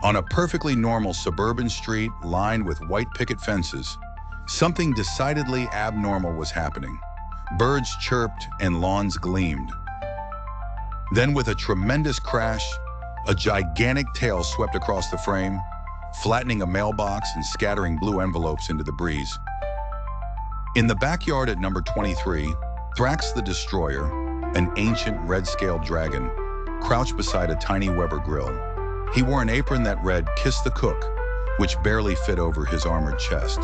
On a perfectly normal suburban street lined with white picket fences, something decidedly abnormal was happening. Birds chirped and lawns gleamed. Then, with a tremendous crash, a gigantic tail swept across the frame, flattening a mailbox and scattering blue envelopes into the breeze. In the backyard at number 23, Thrax the Destroyer, an ancient red-scaled dragon, crouched beside a tiny Weber grill. He wore an apron that read, "Kiss the Cook," which barely fit over his armored chest.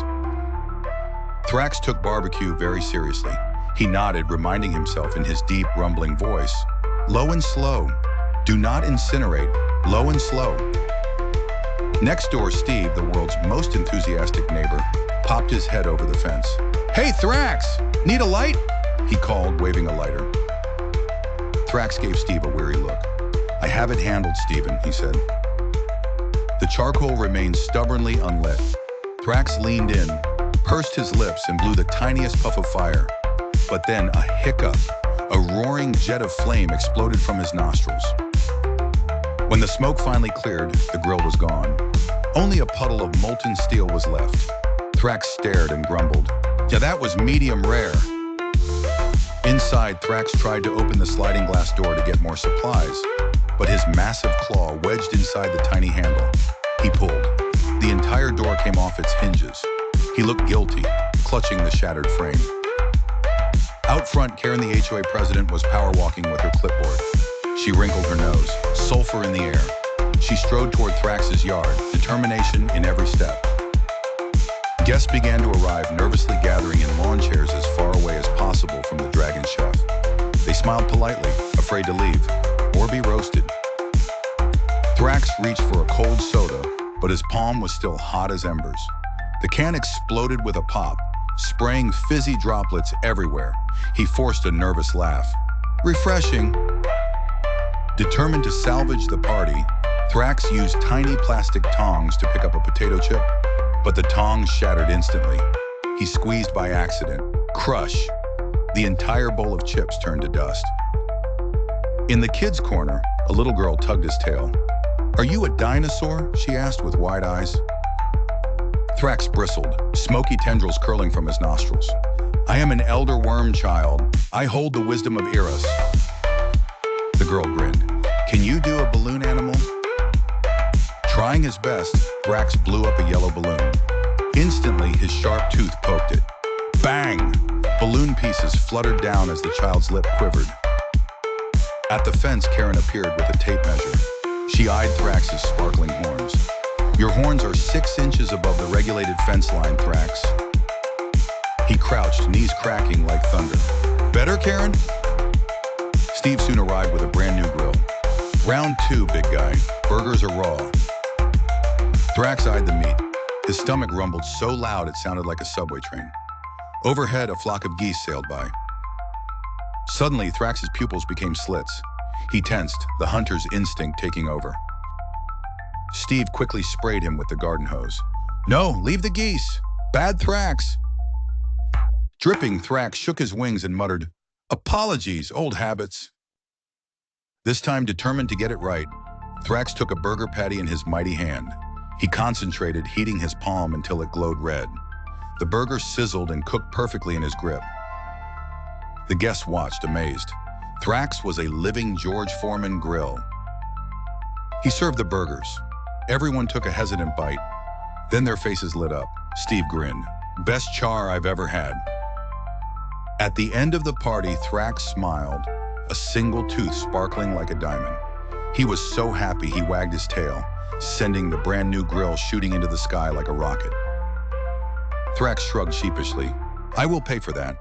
Thrax took barbecue very seriously. He nodded, reminding himself in his deep, rumbling voice, "Low and slow. Do not incinerate. Low and slow." Next door, Steve, the world's most enthusiastic neighbor, popped his head over the fence. "Hey, Thrax! Need a light?" he called, waving a lighter. Thrax gave Steve a weary look. "I have it handled, Steven," he said. The charcoal remained stubbornly unlit. Thrax leaned in, pursed his lips, and blew the tiniest puff of fire. But then a hiccup, a roaring jet of flame exploded from his nostrils. When the smoke finally cleared, the grill was gone. Only a puddle of molten steel was left. Thrax stared and grumbled, "Yeah, that was medium rare." Inside, Thrax tried to open the sliding glass door to get more supplies, but his massive claw wedged inside the tiny handle. He pulled. The entire door came off its hinges. He looked guilty, clutching the shattered frame. Out front, Karen, the HOA president, was power walking with her clipboard. She wrinkled her nose, sulfur in the air. She strode toward Thrax's yard, determination in every step. Guests began to arrive, nervously gathering in lawn chairs as far away as possible from the dragon chef. They smiled politely, afraid to leave, or be roasted. Thrax reached for a cold soda, but his palm was still hot as embers. The can exploded with a pop, spraying fizzy droplets everywhere. He forced a nervous laugh. "Refreshing." Determined to salvage the party, Thrax used tiny plastic tongs to pick up a potato chip, but the tongs shattered instantly. He squeezed by accident. Crush! The entire bowl of chips turned to dust. In the kids' corner, a little girl tugged his tail. "Are you a dinosaur?" she asked with wide eyes. Thrax bristled, smoky tendrils curling from his nostrils. "I am an elder worm child. I hold the wisdom of Eros." The girl grinned. "Can you do a balloon animal?" Trying his best, Thrax blew up a yellow balloon. Instantly, his sharp tooth poked it. Bang! Balloon pieces fluttered down as the child's lip quivered. At the fence, Karen appeared with a tape measure. She eyed Thrax's sparkling horns. "Your horns are 6 inches above the regulated fence line, Thrax." He crouched, knees cracking like thunder. "Better, Karen?" Steve soon arrived with a brand new grill. "Round 2, big guy. Burgers are raw." Thrax eyed the meat. His stomach rumbled so loud it sounded like a subway train. Overhead, a flock of geese sailed by. Suddenly, Thrax's pupils became slits. He tensed, the hunter's instinct taking over. Steve quickly sprayed him with the garden hose. "No, leave the geese! Bad Thrax!" Dripping, Thrax shook his wings and muttered, "Apologies, old habits." This time, determined to get it right, Thrax took a burger patty in his mighty hand. He concentrated, heating his palm until it glowed red. The burger sizzled and cooked perfectly in his grip. The guests watched, amazed. Thrax was a living George Foreman grill. He served the burgers. Everyone took a hesitant bite. Then their faces lit up. Steve grinned. "Best char I've ever had." At the end of the party, Thrax smiled, a single tooth sparkling like a diamond. He was so happy he wagged his tail, sending the brand new grill shooting into the sky like a rocket. Thrax shrugged sheepishly. "I will pay for that."